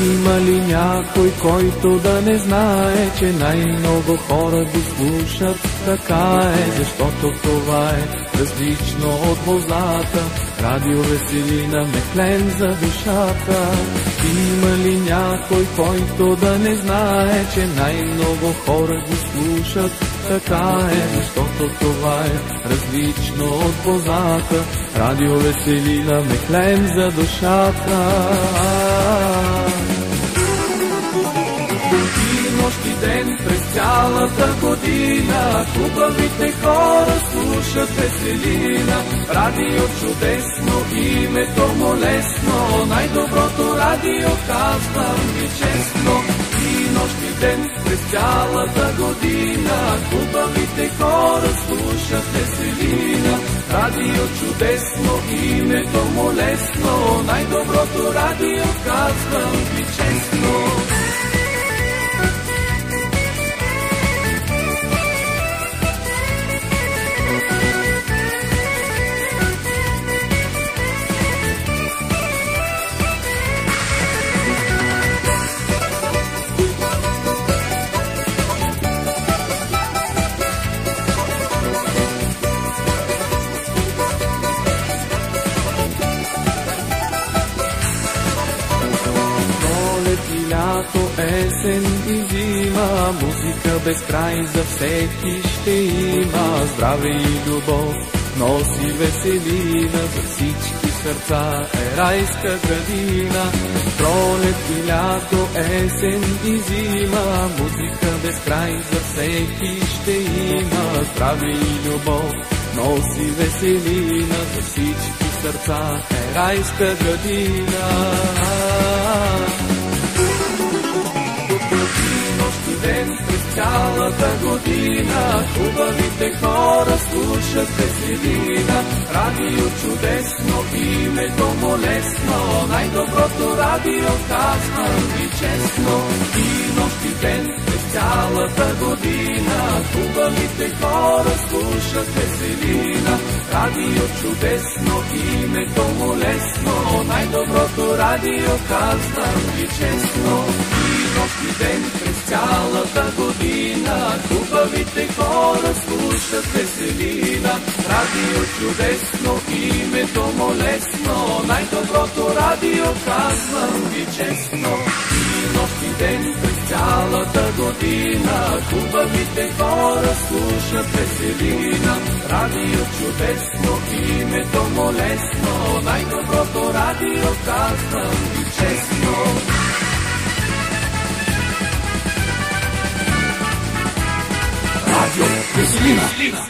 Има ли някой, който да не знае, че най-много хора го слушат? Така е, защото това е различно от возата. Радио Веселина, меклен за душата. Има ли някой, който да не знае, че най-много хора го слушат? Така е, защото това е различно от возата. Радио Веселина, меклен за душата. Нощ и ден през цялата година хубавите хора слушат Веселина. Радио чудесно, името му лесно, най-доброто радио, казвам ви честно. И нощ и ден през цялата година хубавите хора слушат Веселина. Радио чудесно, името му лесно, най-доброто радио, казвам ви честно. Лято, есен и зима, музика без край за всеки ще има. Здраве и любов носи Веселина, за всички сърца е райска градина. Пролет и лято, есен и зима, музика без край за всеки ще има. Здраве и любов носи Веселина, за всички сърца е райска градина. Ден през цялата година хубавите хора слушат Веселина. Радио чудесно, името му лесно, най-доброто радио, казвам ви честно. И нощ и ден през цялата година хубавите хора слушат Веселина. Радио чудесно, името му лесно, най-доброто радио, казвам ви честно. Нощ и ден през цялата година хубавите хора слушат Веселина. Радио чудесно, името му лесно, най-доброто радио, казвам ви честно. И нощ и ден през цялата година хубавите хора слушат Веселина. Радио чудесно, името му лесно, най-доброто радио, казвам ви честно. Радио Веселина.